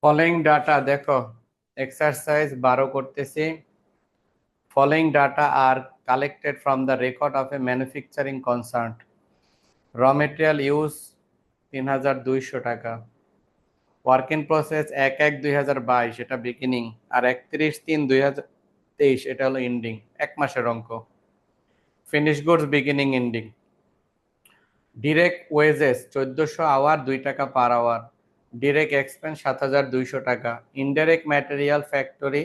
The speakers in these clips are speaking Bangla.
ফলোইং ডাটা দেখো, এক্সারসাইজ 12 করতেছি। Following data are collected from the record of a manufacturing concern. Raw material use 3200 টাকা। ওয়ার্ক ইন প্রসেস 1/1/2022 এটা বিগিনিং, আর 31/3/2023 এটা হলো এন্ডিং, এক মাসের অঙ্ক। Finish goods beginning ending. Direct wages 1400 hour, 2 টাকা পার আওয়ার। ডিরেক্ট এক্সপেন্স 7200 টাকা। Indirect material factory,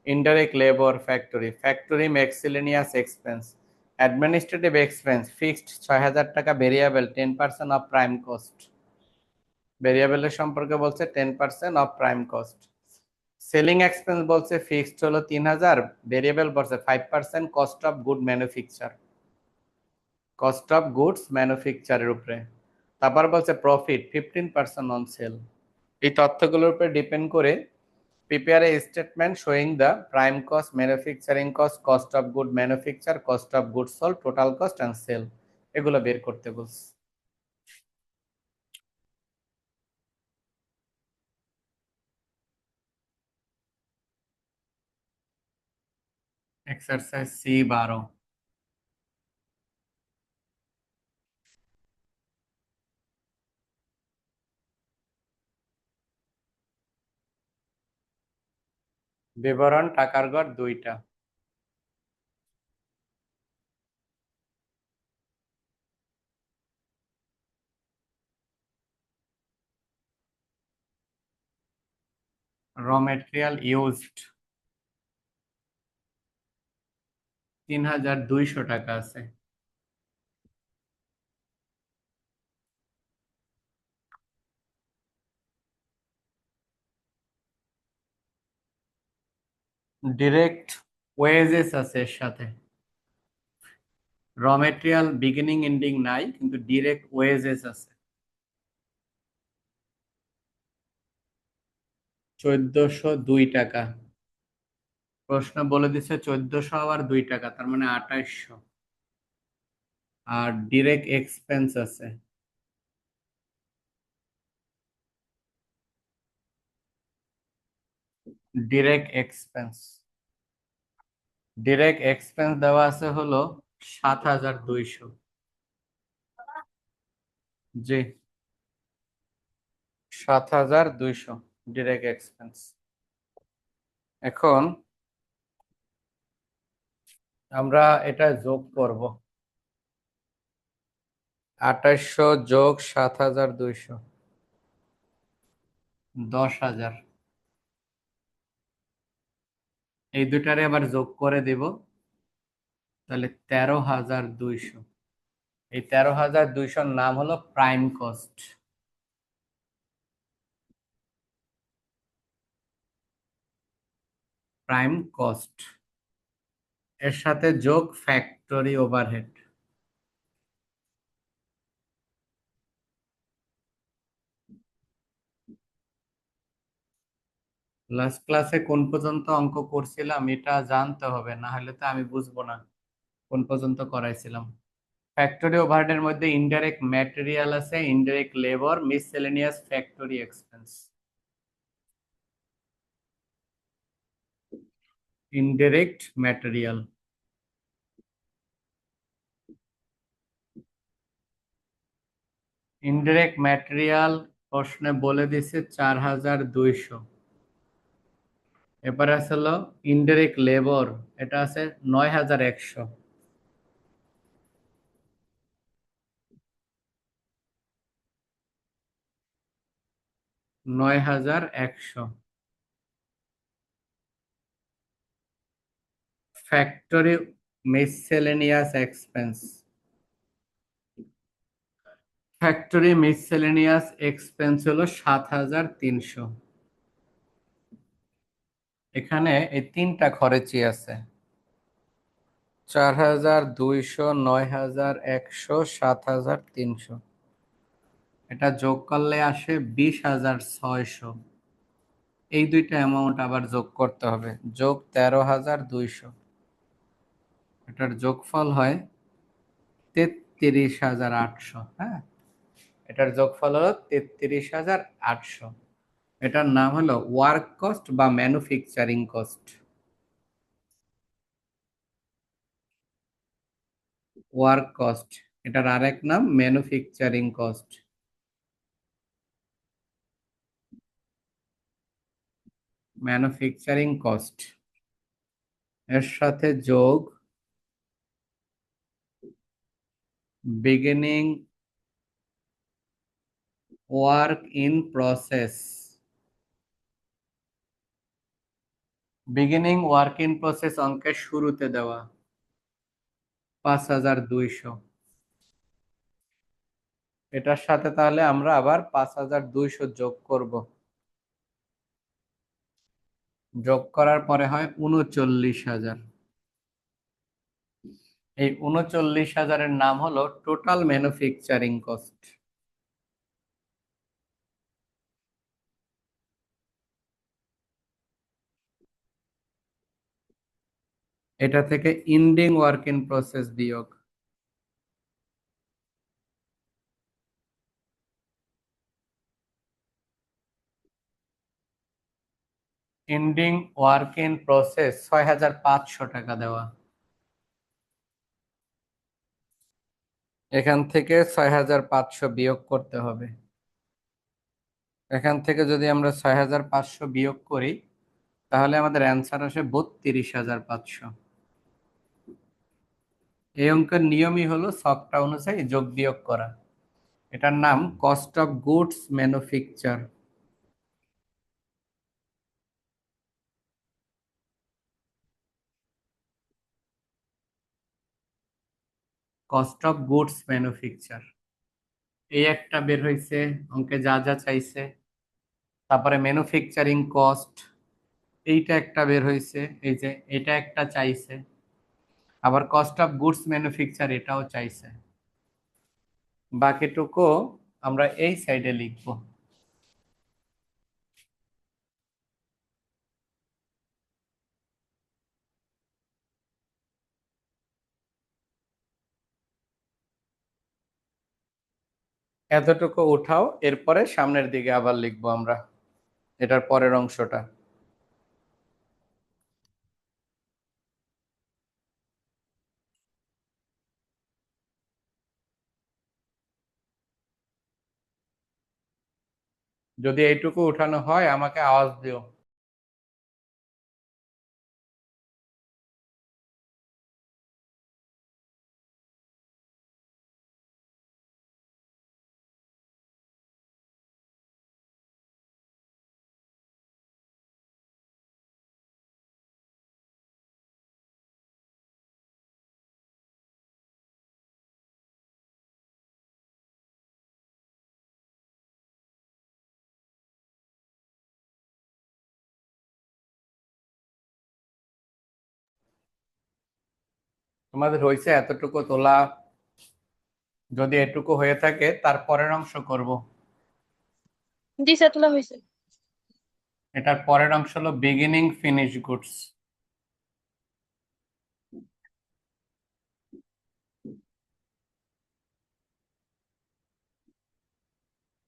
indirect labour factory, factory miscellaneous expense. Administrative expense fixed 6000 টাকা, ভেরিয়েবল 10% অফ প্রাইম কস্ট। ভেরিয়েবলের সম্পর্কে বলছে 10% of prime cost. Selling expense বলছে ফিক্সড হলো 3000, ভেরিয়েবল বলছে 5% cost of good manufacture, cost of goods ম্যানুফ্যাকচারের উপরে। তারপর বলছে প্রফিট 15% অন সেল। এই তথ্যগুলোর উপরে ডিপেন্ড করে prepare a statement showing the prime cost, manufacturing cost, cost of good manufacture, cost of good sold, total cost and sale. এগুলো বের করতে বলছে। Exercise C12। বিবরণ টাকার গড় 2টা। র মেটেরিয়াল ইউজড 3200 টাকা আছে। ডিরেক্ট ওয়েজেস আছে এর সাথে। র মেটেরিয়াল বিগিনিং এন্ডিং নাই, কিন্তু ডিরেক্ট ওয়েজেস আছে 1402 টাকা। প্রশ্ন বলে দিচ্ছে 1400 আবার 2 টাকা, তার মানে 2800। আর ডিরেক্ট এক্সপেন্স আছে ডিরেক্ট এক্সপেন্স। ডিরেক্ট এক্সপেন্স দেওয়া আছে হলো 7200। জি, 7200 ডিরেক্ট এক্সপেন্স। এখন আমরা এটা যোগ করব। 2800 যোগ 7200 10,000। এই দুটারে আবার যোগ করে দেব, তাহলে 13,200। এই 13,200 নাম হলো প্রাইম কস্ট। প্রাইম কস্ট এর সাথে যোগ ফ্যাক্টরি ওভারহেড। লাস্ট ক্লাসে কোন পর্যন্ত অঙ্ক করছিলাম এটা জানতে হবে, না হলে তো আমি বুঝবো না কোন পর্যন্ত করাইছিলাম। ফ্যাক্টরি ওভারহেডের মধ্যে ইনডাইরেক্ট ম্যাটেরিয়াল আছে, indirect labour, miscellaneous factory expense. Indirect material, indirect material প্রশ্নে বলে দিছে 4200। এরপরে আছে হলো ইনডাইরেক্ট লেবার, এটা আছে 9100। 9100। Factory miscellaneous expense, factory miscellaneous expense হলো 7300। এখানে এই তিনটা খরচই আছে, 4200, 9100, 7300। এটা যোগ করলে আসে 20,600। এই দুইটা অ্যামাউন্ট আবার যোগ করতে হবে, যোগ 13,200। এটার যোগফল হয় 33,800। হ্যাঁ, এটার যোগফল হলো 33,800। এটার নাম হলো ওয়ার্ক কস্ট বা ম্যানুফ্যাকচারিং কস্ট। ওয়ার্ক কস্ট, এটার আরেক নাম ম্যানুফ্যাকচারিং কস্ট। ম্যানুফ্যাকচারিং কস্ট এর সাথে যোগ beginning work in process. Beginning work in process অঙ্কের শুরুতে দেওয়া 5200। এটার সাথে তাহলে আমরা আবার 5200 যোগ করব। যোগ করার পরে হয় 39,000। এই 39,000-এর নাম হলো টোটাল ম্যানুফ্যাকচারিং কস্ট। এটা থেকে ইন্ডিং ওয়ার্ক ইন প্রসেস বিয়োগ। এন্ডিং ওয়ার্ক ইন প্রসেস 6,500 টাকা দেওয়া। এখান থেকে 6,500 বিয়োগ করতে হবে। এখান থেকে যদি আমরা 6,500 বিয়োগ করি তাহলে আমাদের অ্যান্সার আসে 32,500। এই অঙ্কের নিয়মই হলো ছকটা অনুযায়ী যোগ বিয়োগ করা। এটার নাম cost of goods manufacture. Cost of goods manufacture এই একটা বের হয়েছে অঙ্কে যা যা চাইছে। তারপরে ম্যানুফ্যাকচারিং কস্ট এইটা একটা বের হয়েছে, এই যে এটা একটা চাইছে। আবার কস্ট অফ গুডস ম্যানুফ্যাকচার এটাও চাইছে। বাকিটুকু আমরা এই সাইডে লিখব। এতটুকু উঠাও, এরপরে সামনের দিকে আবার লিখবো আমরা এটার পরের অংশটা। যদি এইটুকু উঠানো হয় আমাকে আওয়াজ দিও। তোমাদের হয়েছে এতটুকু তোলা? যদি এটুকু হয়ে থাকে তার পরের অংশ করব। জি স্যার, তোলা হয়েছে। এটার পরের অংশ হলো beginning finish goods.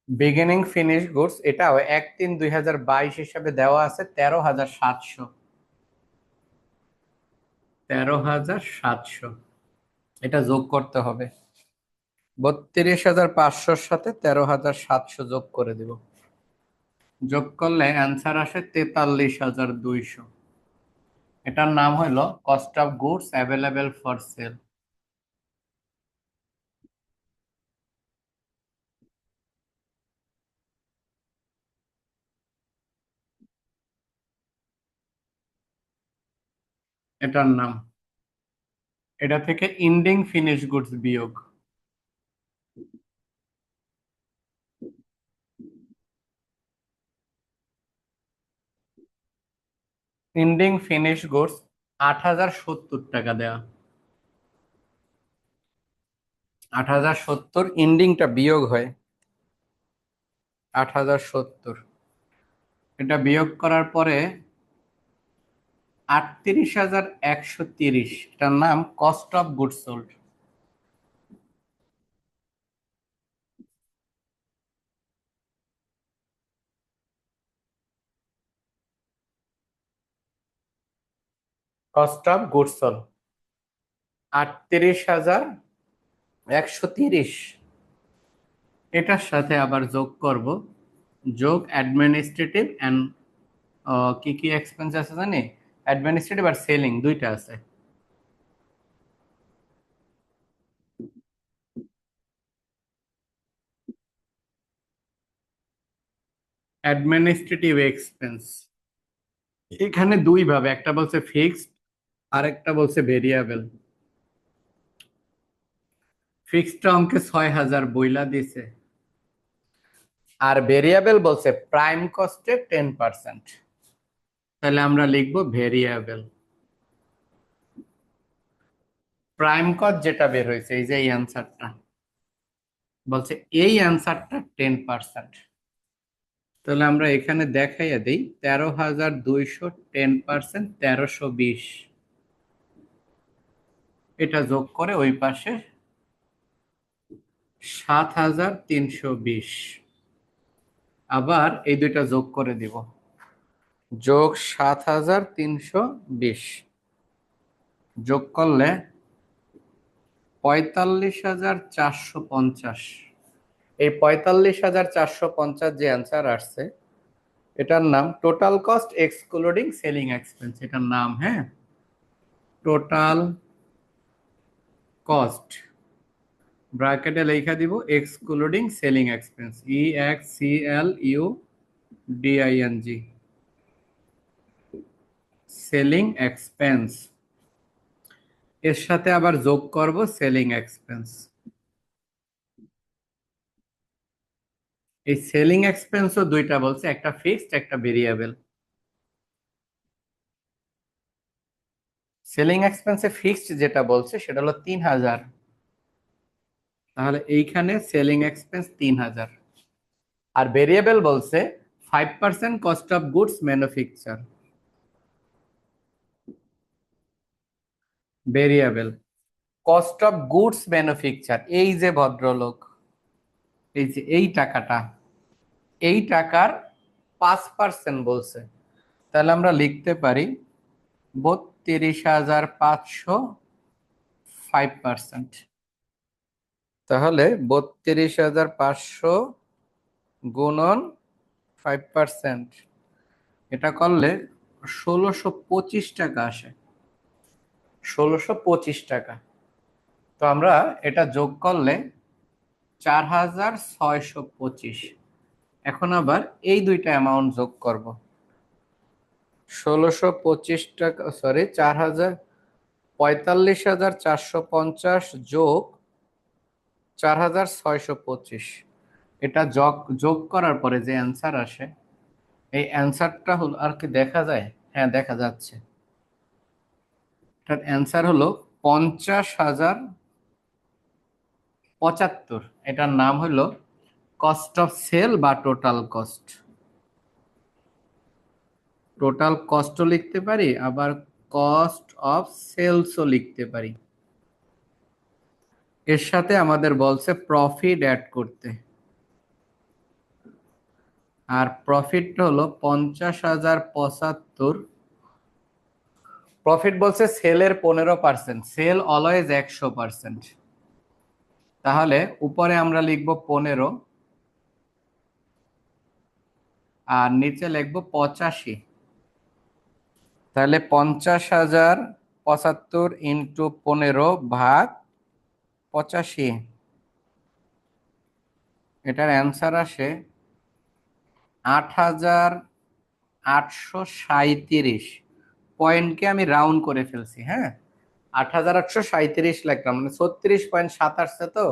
Beginning finish goods এটাও 1/3/2022 হিসাবে দেওয়া আছে 13,700। 13,700 এটা যোগ করতে হবে। 32,500-র সাথে 13,700 যোগ করে দিব। যোগ করলে অ্যান্সার আসে 43,200। এটার নাম হলো cost of goods available for sale. এটার নাম। এটা থেকে ইন্ডিং ফিনিশ গুডস বিয়োগ। ইন্ডিং ফিনিশ গুডস 8,070 টাকা দেওয়া। 8,070 ইন্ডিংটা বিয়োগ হয় 8,070। এটা বিয়োগ করার পরে 38,130, এটার নাম cost of goods sold. Cost of goods sold 38,130। এটার সাথে আবার যোগ করব, যোগ অ্যাডমিনিস্ট্রেটিভ অ্যান্ড কি কি এক্সপেন্স আছে জানি, অ্যাডমিনিস্ট্রেটিভ আর সেলিং দুইটা আছে। অ্যাডমিনিস্ট্রেটিভ এক্সপেন্স এখানে দুই ভাবে, একটা বলছে ফিক্সড আর একটা বলছে ভেরিয়েবল। ফিক্সড অঙ্কে 6,000 বইলা দিছে, আর ভেরিয়েবল বলছে প্রাইম কস্টে 10%। তাহলে আমরা লিখবো ভেরিয়েবল। প্রাইম কস্ট যেটা বের হয়েছে, এই যে এই অ্যান্সারটা বলছে, এই অ্যান্সারটা 10%। তাহলে আমরা এখানে দেখাইয়া দিই 13,200, 10% 1,320। এটা যোগ করে ওই পাশে 7,320, আবার এই দুইটা যোগ করে দিব, যোগ 7,320 যোগ করলে 45,450। এই 45,450 যে অ্যান্সার আসছে, এটার নাম total cost excluding selling expense. এটার নাম, হ্যাঁ, টোটাল কস্ট, ব্র্যাকেটে লেখা দিব excluding selling expense, EXCLUDING, selling expense. এর সাথে আবার যোগ করব সেলিং এক্সপেন্স। এই সেলিং এক্সপেন্সও দুইটা বলছে, একটা ফিক্সড একটা ভেরিয়েবল। সেলিং এক্সপেন্সে ফিক্সড যেটা বলছে সেটা হলো 3,000, তাহলে এইখানে সেলিং এক্সপেন্স 3,000। আর ভেরিয়েবল বলছে 5% cost of goods manufacture. Variable cost of goods manufacture, এই যে ভদ্রলোক, এই যে এই টাকাটা, এই টাকার 5% বলছে। তাহলে আমরা লিখতে পারি 32,500, 5%। তাহলে 32,500 গুণন 5%, এটা করলে 1,625 টাকা আসে। 1,625 টাকা। তো আমরা এটা যোগ করলে 4,625। এখন আবার এই দুইটা অ্যামাউন্ট যোগ করব, 1,625 টাকা, সরি 4,000, 45,450 যোগ 4,625। এটা যোগ যোগ করার পরে যে অ্যান্সার আসে, এই অ্যান্সারটা হলো, আর কি দেখা যায়, হ্যাঁ দেখা যাচ্ছে, এটার অ্যান্সার হলো 50,075। এটার নাম হলো কস্ট অফ সেল বা টোটাল কস্ট। টোটাল কস্টও লিখতে পারি, আবার কস্ট অফ সেলসও লিখতে পারি। এর সাথে আমাদের বলছে প্রফিট অ্যাড করতে, আর প্রফিটটা হলো 50,075। প্রফিট বলছে সেলের 15%, সেল অলওয়েজ 100%। তাহলে উপরে আমরা লিখবো 15 আর নিচে লিখবো 85। তাহলে 50,075 ইন্টু 15 ভাগ 85, এটার অ্যান্সার আসে 8,837। পয়েন্টকে আমি রাউন্ড করে ফেলছি, হ্যাঁ, 8,837 লিখলাম, মানে 36.7 আসছে, তো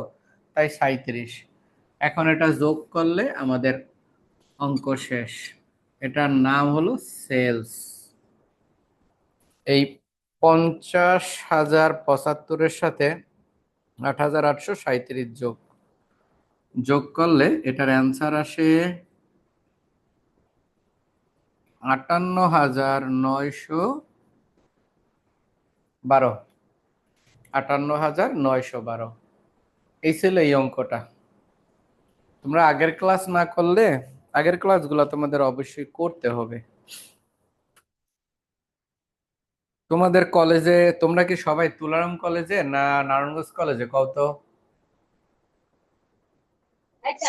তাই 37। এখন এটা যোগ করলে আমাদের অঙ্ক শেষ। এটার নাম হলো সেলস। এই 50,075-এর সাথে 8,837 যোগ যোগ করলে এটার অ্যান্সার আসে 58,912। 58,912, এই ছিল এই অঙ্কটা। তোমরা আগের ক্লাস না করলে, আগের ক্লাসগুলো তোমাদের অবশ্যই করতে হবে। তোমাদের কলেজে তোমরা কি সবাই তুলারাম কলেজে না নারায়ণগঞ্জ কলেজে কও তো?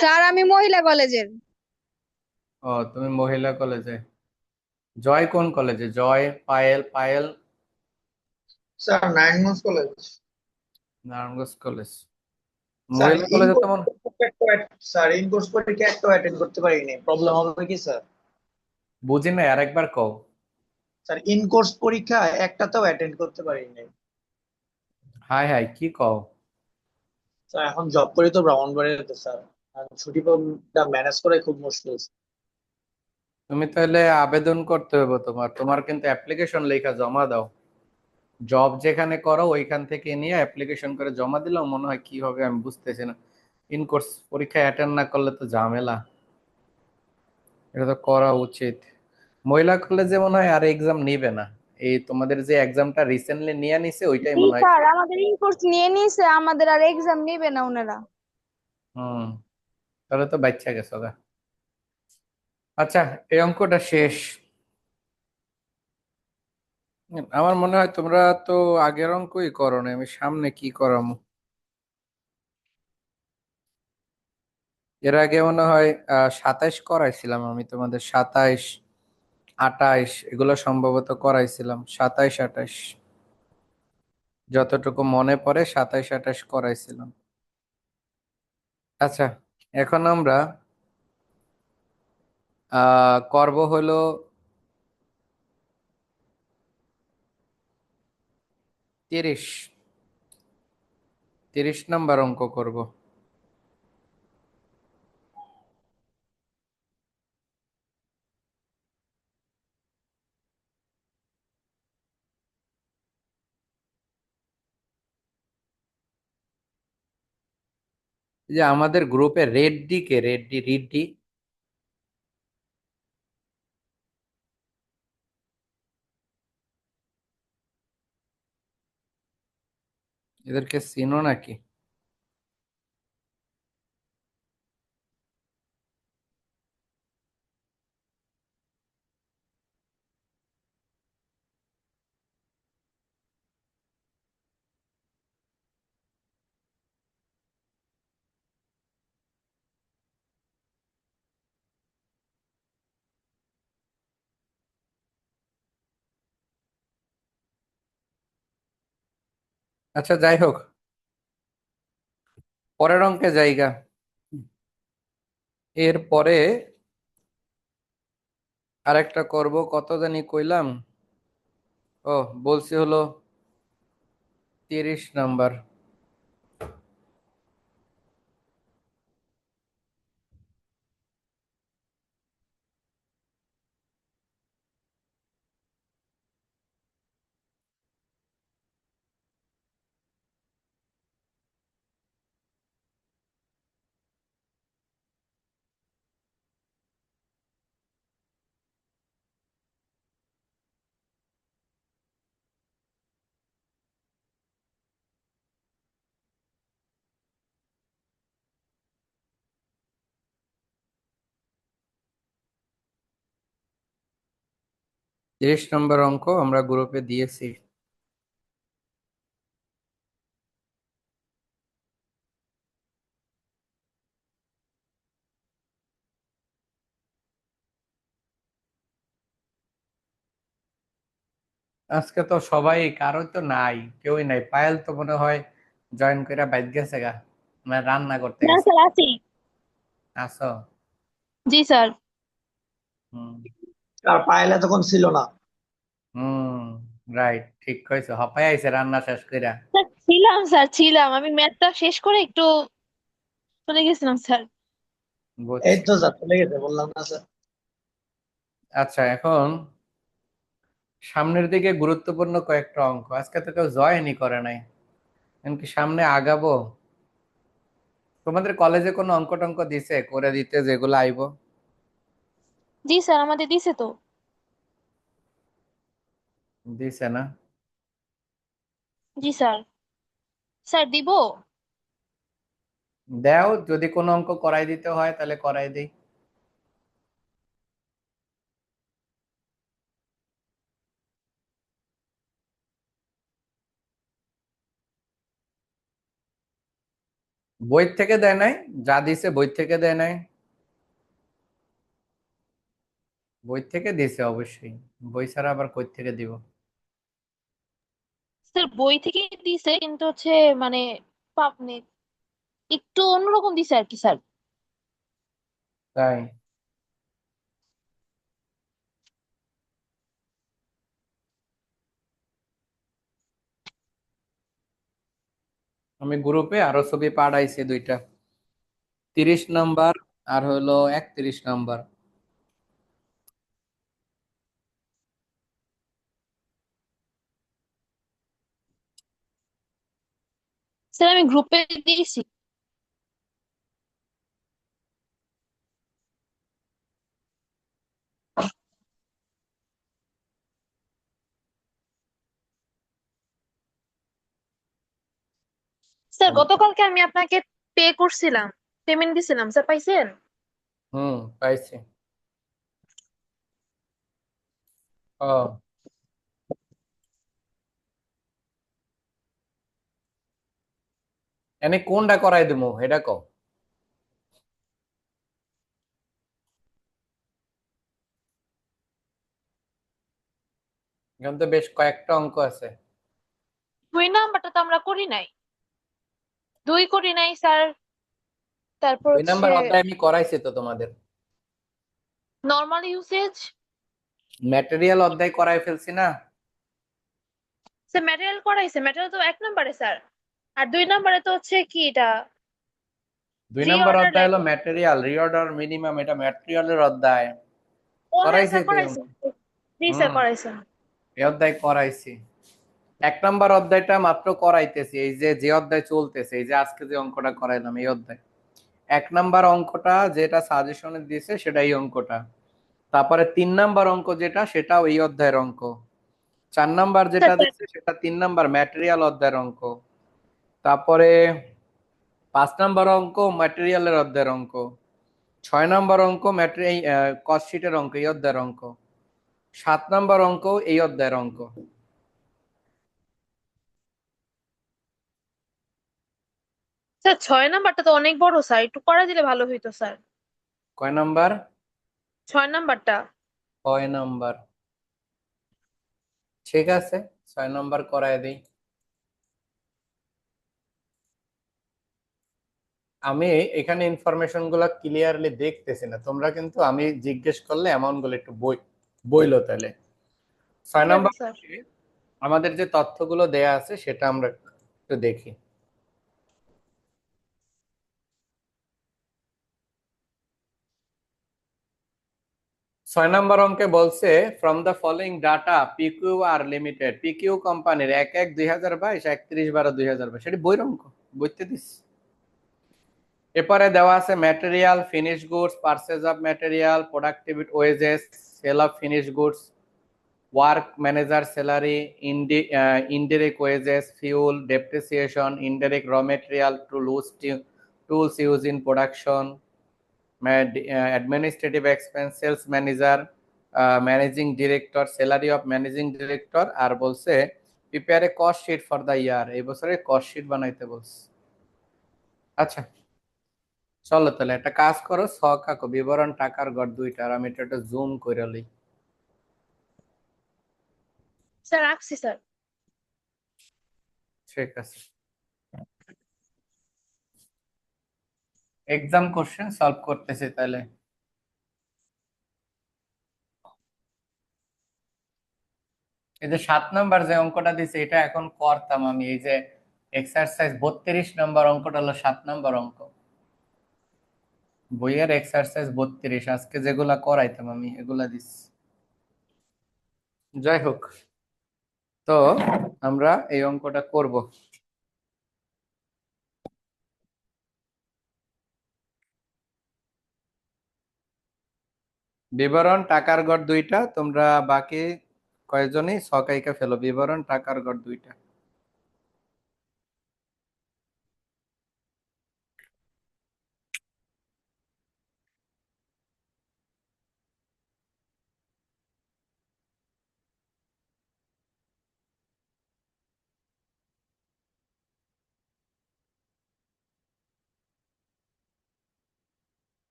স্যার আমি মহিলা কলেজের। ও, তুমি মহিলা কলেজে। জয় কোন কলেজে? Joy, Payel Payel. Sir Narayanganj college. Narayanganj college. Sir মহিলা ইন কলেজে কোর্স তেমন স্যার ইন কোর্স পরীক্ষা একটা অ্যাটেন্ড করতে পারিনি, প্রবলেম হবে কি স্যার? বুঝি নাই, আরেকবার কও। স্যার ইন কোর্স পরীক্ষা একটাতেও অ্যাটেন্ড করতে পারিনি। হাই হাই, কি কও? স্যার এখন জব করি তো ব্রাহ্মণবাড়িয়াতে স্যার, আর ছুটিটা ম্যানেজ করে খুব মুশকিল। তুমি তাহলে আবেদন করতে হবে, তোমার তোমার কিন্তু অ্যাপ্লিকেশন লেখা জমা দাও। জব যেখানে করো ওইখান থেকে নিয়ে অ্যাপ্লিকেশন করে জমা দিলেও মনে হয় কি হবে আমি বুঝতেছি না। ইন কোর্স পরীক্ষা অ্যাটেন্ড না করলে তো ঝামেলা। এটা তো করা উচিত। মহিলা কলেজে মনে হয় আর এক্সাম নিবে না। এই তোমাদের যে এক্সামটা রিসেন্টলি নিয়ে নিছে ওইটাই জি মনে হয় স্যার, শেষ। আমাদের ইন কোর্স নিয়ে নিছে, আমাদের আর এক্সাম নেবে না ওনারা। হুম, তাহলে তো বাচ্চা গেছো গা। আচ্ছা, এই অঙ্কটা শেষ। আমার মনে হয় তোমরা তো আগের অঙ্কই করো না, আমি সামনে কি করামো। এর আগে মনে হয় 27 করাইছিলাম আমি তোমাদের, 27 28 এগুলো সম্ভবত করাইছিলাম, 27 28 যতটুকু মনে পড়ে 27 28 করাইছিলাম। আচ্ছা, এখন আমরা করব হলো 30, 30 নাম্বার অঙ্ক করব। এই যে আমাদের গ্রুপে রেড্ডি কে? রেড্ডি, রিড্ডি, এদেরকে চিনো নাকি? আচ্ছা, যাই হোক, পরের অঙ্কে জায়গা। এর পরে আরেকটা করব, কত জানি কইলাম। ও, বলছি হলো 30 নাম্বার। 30 নম্বর অঙ্ক আমরা গ্রুপে দিয়েছি। আজকে তো সবাই, কারো তো নাই, কেউই নাই। পায়েল তো মনে হয় জয়েন করে বাইক গেছে গা, মানে রান্না করতে না গেছে। স্যার আছি। আসো। জি স্যার। হুম। আর পায়েলা তখন ছিল না। হুম, রাইট, ঠিক কইছো, হপাই আইছে রান্না শেষ কইরা। স্যার ছিলাম, স্যার ছিলাম, আমি ম্যাথটা শেষ করে একটু চলে গেছিলাম স্যার। এই বুঝছি। তো স্যার চলে গেছে বললাম না স্যার। আচ্ছা, এখন সামনের দিকে গুরুত্বপূর্ণ কয়েকটা অঙ্ক, আজকে তো কেউ জয়েনই করে নাই। এমনকি সামনে আগাবো। তোমাদের কলেজে কোনো অঙ্ক টঙ্ক দিছে করে দিতে, যেগুলো আইবো? জি স্যার, আমাদের দিছে তো। দিছে না? জি স্যার। স্যার দিব। দেও, যদি কোনো অঙ্ক করাই দিতে হয় তাহলে করাই দিই। বই থেকে দেয় নাই? যা দিছে বই থেকে দেয় নাই? বই থেকে দিছে অবশ্যই, বই ছাড়া আবার কই থেকে দিব? স্যার বই থেকে দিছে কিন্তু হচ্ছে মানে মানে একটু অন্যরকম দিছে আর কি স্যার। তাই? আমি গ্রুপে আরো ছবি পাঠাইছি দুইটা, 30 নাম্বার আর হলো 31 নাম্বার। স্যার আমি গ্রুপে দিয়েছি। স্যার গতকালকে আমি আপনাকে পে করছিলাম, পেমেন্ট দিছিলাম স্যার, পাইছেন? পাইছি। ও, এনে কোনটা করাই দেবো এটা কও। এখানে তো বেশ কয়েকটা অঙ্ক আছে। 2 নাম্বারটা তো আমরা করি নাই, 2 করি নাই স্যার। তারপর 2 নাম্বার হচ্ছে অধ্যায় আমি করাইছি তো তোমাদের। Normal usage. ম্যাটেরিয়াল অধ্যায় করাই ফেলছি না? স্যার ম্যাটেরিয়াল করাইছে, ম্যাটেরিয়াল তো 1 নাম্বারে স্যার। আর 2 নাম্বারে তো হচ্ছে কি এটা, দুই রি নাম্বার অর্ডার অধ্যায় হলো লেখো। ম্যাটেরিয়াল রিঅর্ডার মিনিমাম, এটা ম্যাটেরিয়ালের অধ্যায়। ও হ্যাঁ করাইছি স্যার তো এই করাইছে। অঙ্ক। জি স্যার হুম, করাইছেন। এই অধ্যায় করাইছি। 1 নাম্বার অধ্যায়টা মাত্র করাইতেছি, এই যে যে অধ্যায় চলতেছে, এই যে আজকে যে অঙ্কটা করাইলাম এই অধ্যায়। 1 নাম্বার অঙ্কটা যেটা সাজেশনে দিয়েছে সেটা এই অঙ্কটা। তারপরে 3 নাম্বার অঙ্ক যেটা, সেটাও এই অধ্যায়ের অঙ্ক। 4 নাম্বার যেটা স্যার দিচ্ছে সেটা 3 নাম্বার ম্যাটেরিয়াল অধ্যায়ের অঙ্ক। তারপরে 5 নাম্বার অঙ্ক ম্যাটেরিয়ালের অধ্যায়ের অঙ্ক। 6 নাম্বার অঙ্ক কস্ট শিটের অঙ্ক, এই অধ্যায়ের অঙ্ক। 7 নাম্বার অঙ্ক এই অধ্যায়ের অঙ্ক। স্যার 6 নাম্বারটা তো অনেক বড় স্যার, একটু করা দিলে ভালো হইতো স্যার। কয় নাম্বার? 6 নাম্বারটা। 6 নাম্বার। ঠিক আছে, 6 নাম্বার করায় দিই। আমি এখানে ইনফরমেশন গুলা ক্লিয়ারলি দেখতেছি না, তোমরা কিন্তু আমি জিজ্ঞেস করলে অ্যামাউন্ট গুলো একটু বইলো তাহলে। ছয় ঠিক আছে নাম্বার স্যার। আমাদের যে তথ্যগুলো দেয়া আছে সেটা আমরা একটু দেখি। 6 নাম্বার অঙ্কে বলছে from the following data PQ R limited, PQ কোম্পানির 1/1/2022 31/12/2022, সেটি বইয়ের অঙ্ক, বইতে দিস। এরপরে দেওয়া আছে material, finish goods, purchase of material, productivity wages, sale of finish goods, work manager salary, indirect wages, fuel, depreciation, indirect raw material to loose tools use in production, administrative expense, sales manager, managing director, salary of managing director. আর বলছে prepare a cost sheet for the year, এই বছরে কস্ট শিট বানাইতে বলছে। আচ্ছা, চলো তাহলে একটা কাজ করো, ছক আঁকো, বিবরণ, টাকার গড় দুইটা, আর আমি এটা জুম করে লই। স্যার রাখছি স্যার। ঠিক আছে, এক্সাম কোশ্চেন সলভ করতেছি তাহলে। এই যে 7 নাম্বার যে অঙ্কটা দিছে এটা এখন করতাম আমি, এই যে এক্সারসাইজ 32 নাম্বার অঙ্কটা হলো 7 নাম্বার অঙ্ক। বইয়ের এক্সারসাইজ 32, আজকে যেগুলা করাইতাম আমি এগুলা দিস। যাই হোক, তো আমরা এই অঙ্কটা করব। বিবরণ, টাকার গড় দুইটা, তোমরা বাকি কয়েকজনই ছকাইকা ফেলো, বিবরণ, টাকার গড় দুইটা।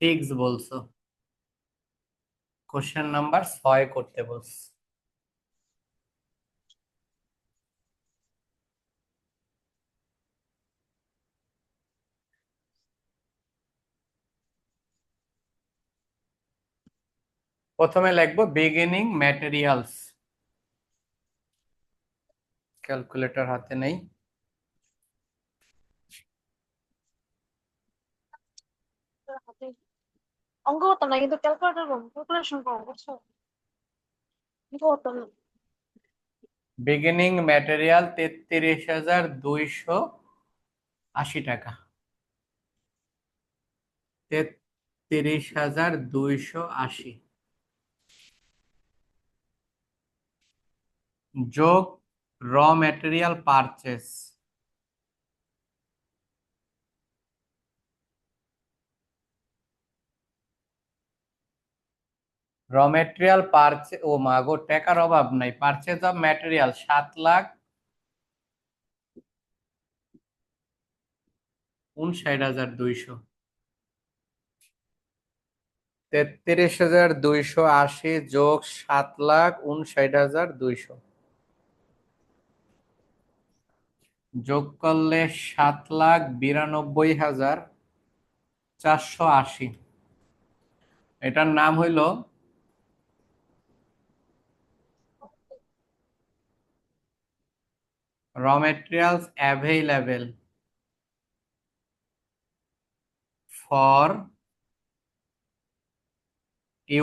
6 বলছো, কোশ্চেন নাম্বার 6 করতে বলছো। প্রথমে লিখবো বিগিনিং ম্যাটেরিয়ালস, ক্যালকুলেটর হাতে নেই। অঙ্ক করতাম না কিন্তু ক্যালকুলেটর ক্যালকুলেশন করবো বুঝছো, অঙ্ক করতাম না। বিগিনিং ম্যাটেরিয়াল 33,280 টাকা। 33,280 যোগ raw material purchase, raw material purchase, ও মাগো টাকার অভাব নাই, পারচেজ অফ ম্যাটেরিয়াল 7,59,200। 33,280 যোগ 7,59,200 যোগ করলে 7,92,480। এটার নাম হইল raw materials available for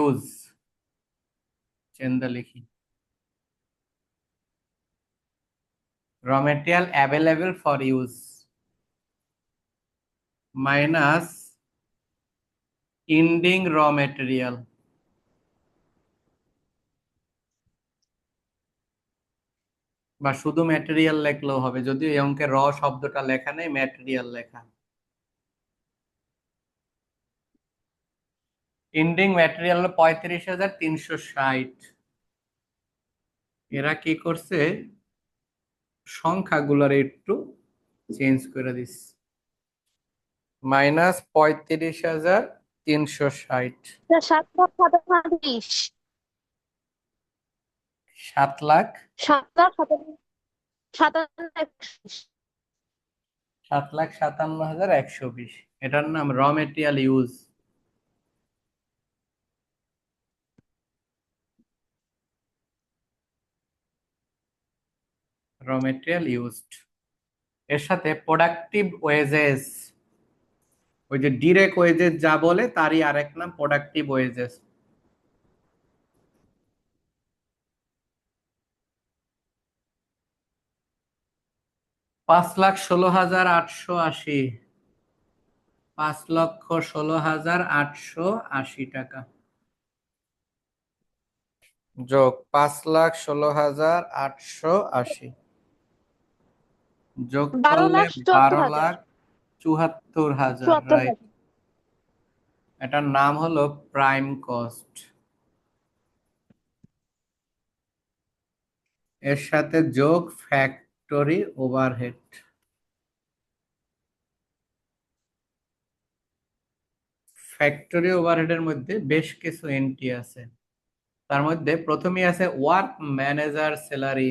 use, চেন্দা লিখি, raw material available for use minus ending raw material বা শুধু ম্যাটেরিয়াল লিখলেও হবে, যদিও এই অঙ্কে র শব্দটা লেখা নেই, ম্যাটেরিয়াল লেখা। এন্ডিং ম্যাটেরিয়াল হলো 35,360। এরা কি করছে, সংখ্যাগুলোর একটু চেঞ্জ করে দিস, মাইনাস 35,360, 7,27,20, 7,00,000, 7,57,120। 7,57,120। এটার নাম র মেটেরিয়াল ইউজ। র মেটেরিয়াল ইউজড, এর সাথে প্রোডাক্টিভ ওয়েজেস, ওই যে ডিরেক্ট ওয়েজেস যা বলে তারই আরেক নাম প্রোডাক্টিভ ওয়েজেস। 5,16,880, 5,16,880 টাকা যোগ 5,16,880 যোগ করলে 12,74,000, 12,74,000। রাইট। এটার নাম হলো প্রাইম কস্ট। এর সাথে যোগ ফ্যাক্টরি ওভারহেড। ফ্যাক্টরি ওভারহেডের মধ্যে বেশ কিছু এন্ট্রি আছে, তার মধ্যে প্রথমেই আছে work manager salary.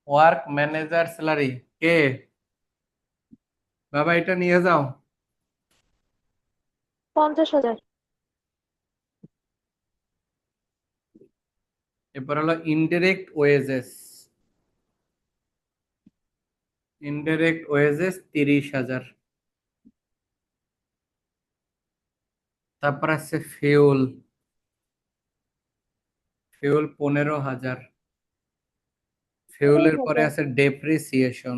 Work manager salary কে, বাবা এটা নিয়ে যাও। 50,000। এরপর হলো ইনডিরেক্ট ওয়েজেস, ইনডিরেক্ট ওয়েজেস 30,000। তারপর আছে ফিউল, ফিউল 15,000। ফিউলের পরে 30,000। আছে ডেপ্রিসিয়েশন,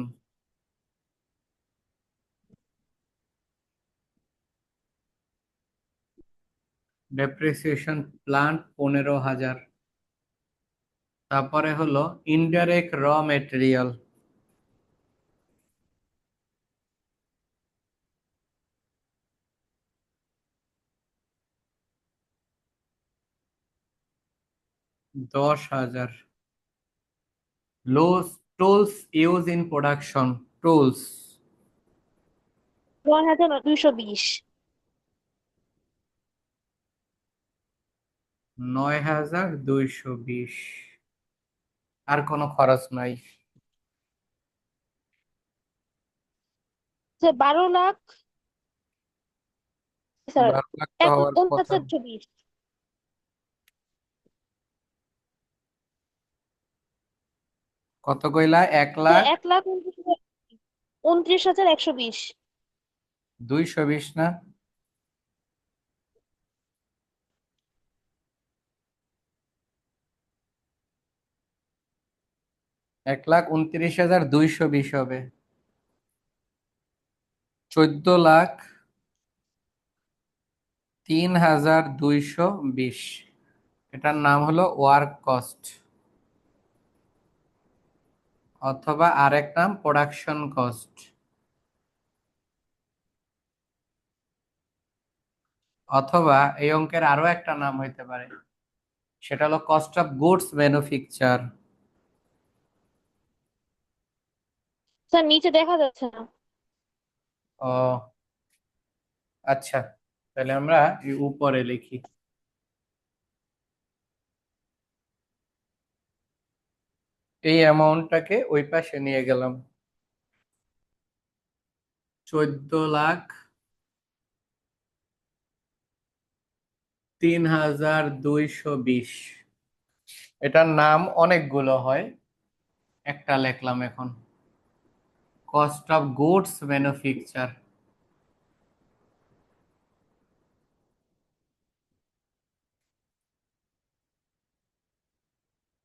ডেপ্রিসিয়েশন প্লান্ট 15,000। তারপরে হলো ইনডাইরেক্ট র material, $10,000। Tools used in production. Tools 9220। 9220। আর কোনো খরচ নাই। 12 লাখ স্যার 12 লাখ তো হওয়ার কথা। 49,020। কত কইলা? 1 লাখ 1,29,120। 220 না? এক লাখ 29,220 হবে। 14,03,220। এটার নাম হলো ওয়ার্ক কস্ট, অথবা আরেক নাম প্রোডাকশন কস্ট, অথবা এই অঙ্কের আরো একটা নাম হইতে পারে, সেটা হলো cost of goods manufacture. Sir নিচে দেখা যাচ্ছে না। ও আচ্ছা, তাহলে আমরা এই উপরে লিখি। এই অ্যামাউন্টটাকে ওই পাশে নিয়ে গেলাম। 14,03,220। এটার নাম অনেকগুলো হয়, একটা লিখলাম এখন, কস্ট অফ গুডস ম্যানুফ্যাকচার।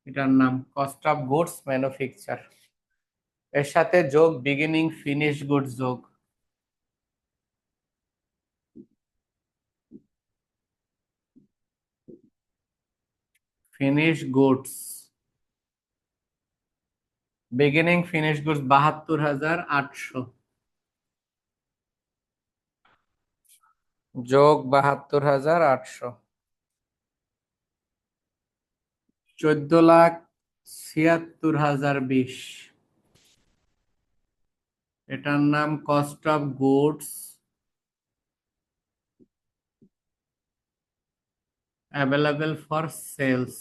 এটার নাম কস্ট অফ গুডস ম্যানুফ্যাকচার। এর সাথে যোগ বিগিনিং ফিনিশ গুডস যোগ। Finish goods, beginning finish goods 72,800 যোগ 72,800, 14,76,020। এটার নাম cost of goods available for sales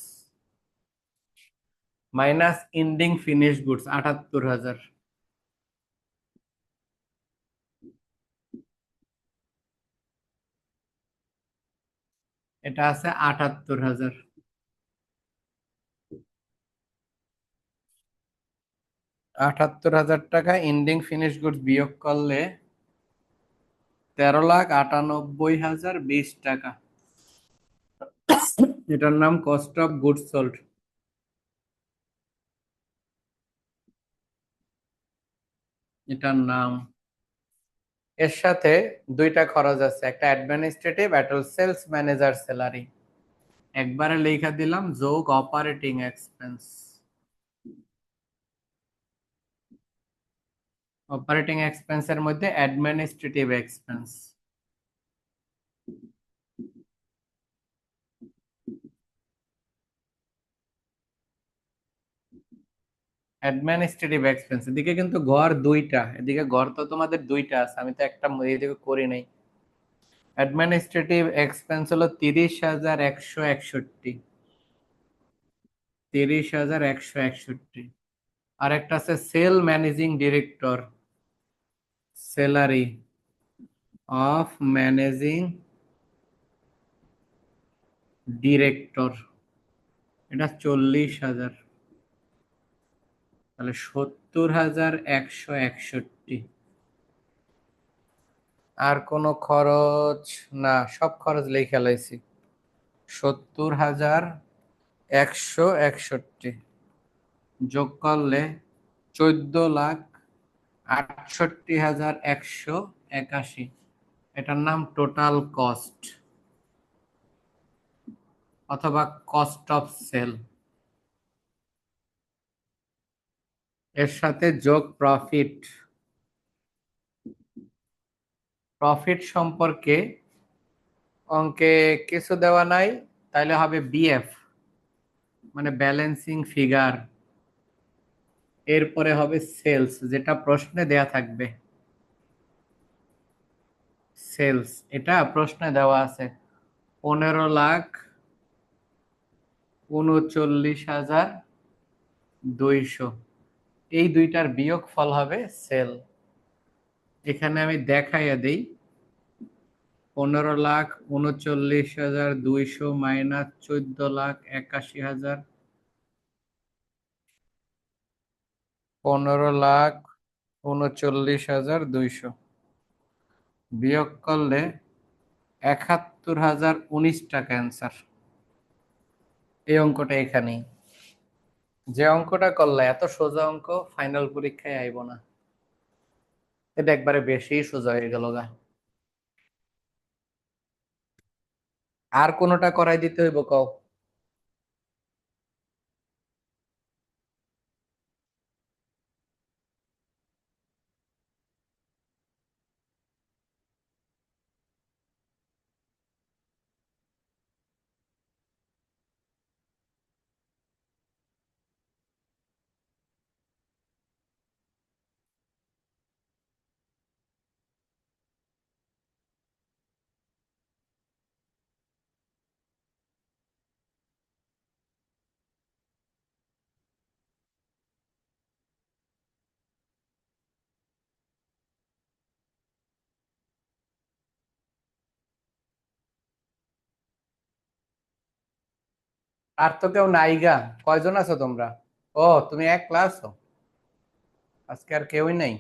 minus ending finish goods 78,000। এটা আছে 78,000। 78,000 টাকা এন্ডিং ফিনিশ গুডস বিয়োগ করলে 13,98,020 টাকা। এটার নাম কস্ট অফ গুডস সোল্ড। এটার নাম। এর সাথে দুইটা খরচ আছে, একটা অ্যাডমিনিস্ট্রেটিভ, একটা সেলস ম্যানেজার স্যালারি। একবারে লেখা দিলাম যোগ অপারেটিং এক্সপেন্স। অপারেটিং এক্সপেন্সের মধ্যে অ্যাডমিনিস্ট্রেটিভ এক্সপেন্স। অ্যাডমিনিস্ট্রেটিভ এক্সপেন্স, এদিকে কিন্তু ঘর দুইটা, এদিকে ঘর তো তোমাদের দুইটা আছে, আমি তো একটা এদিকে করি নাই। অ্যাডমিনিস্ট্রেটিভ এক্সপেন্স হলো 30,161। 30,161। আর একটা আছে sale managing director, salary of managing director, এটা 40,000। তাহলে 70,161। আর কোনো খরচ না, সব খরচ লিখে লাইছি। 70,161 যোগ করলে 14,68,181। এটার নাম টোটাল কস্ট, অথবা কস্ট অফ সেল। এর সাথে যোগ প্রফিট। প্রফিট সম্পর্কে অঙ্কে কিছু দেওয়া নাই, তাইলে হবে বিএফ, মানে ব্যালেন্সিং ফিগার। এরপরে হবে সেলস, যেটা প্রশ্নে দেয়া থাকবে। সেলস এটা প্রশ্নে দেওয়া আছে 15,39,200। এই দুইটার বিয়োগ ফল হবে সেল। এখানে আমি দেখাইয়া দেই 15,39,200 মাইনাস 14,81,000, 15,39,200 বিয়োগ করলে 71,019 টাকা অ্যান্সার। এই অঙ্কটা এখানেই। যে অঙ্কটা করলে এত সোজা অঙ্ক ফাইনাল পরীক্ষায় আইব না, এটা একবারে বেশি সোজা হয়ে গেল গা। আর কোনোটা করাই দিতে হইব কও? আর তো কেউ নাই গা। কয়জন আছো তোমরা? ও, তুমি এক ক্লাস, আজকে আর কেউই নাই?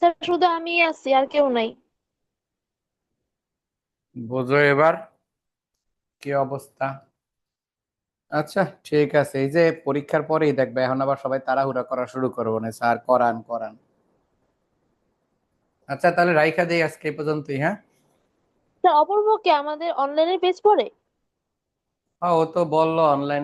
স্যার শুধু আমি আছি, আর কেউ নাই। বোঝো এবার কি অবস্থা। আচ্ছা ঠিক আছে, এই যে পরীক্ষার পরেই দেখবে এখন আবার সবাই তাড়াহুড়া করা শুরু করবো না, স্যার করান করান। আচ্ছা তাহলে রাইখা দেই আজকে এই পর্যন্তই, হ্যাঁ? স্যার অপূর্ব কি আমাদের অনলাইনে পেজ পড়ে? ও তো বললো অনলাইন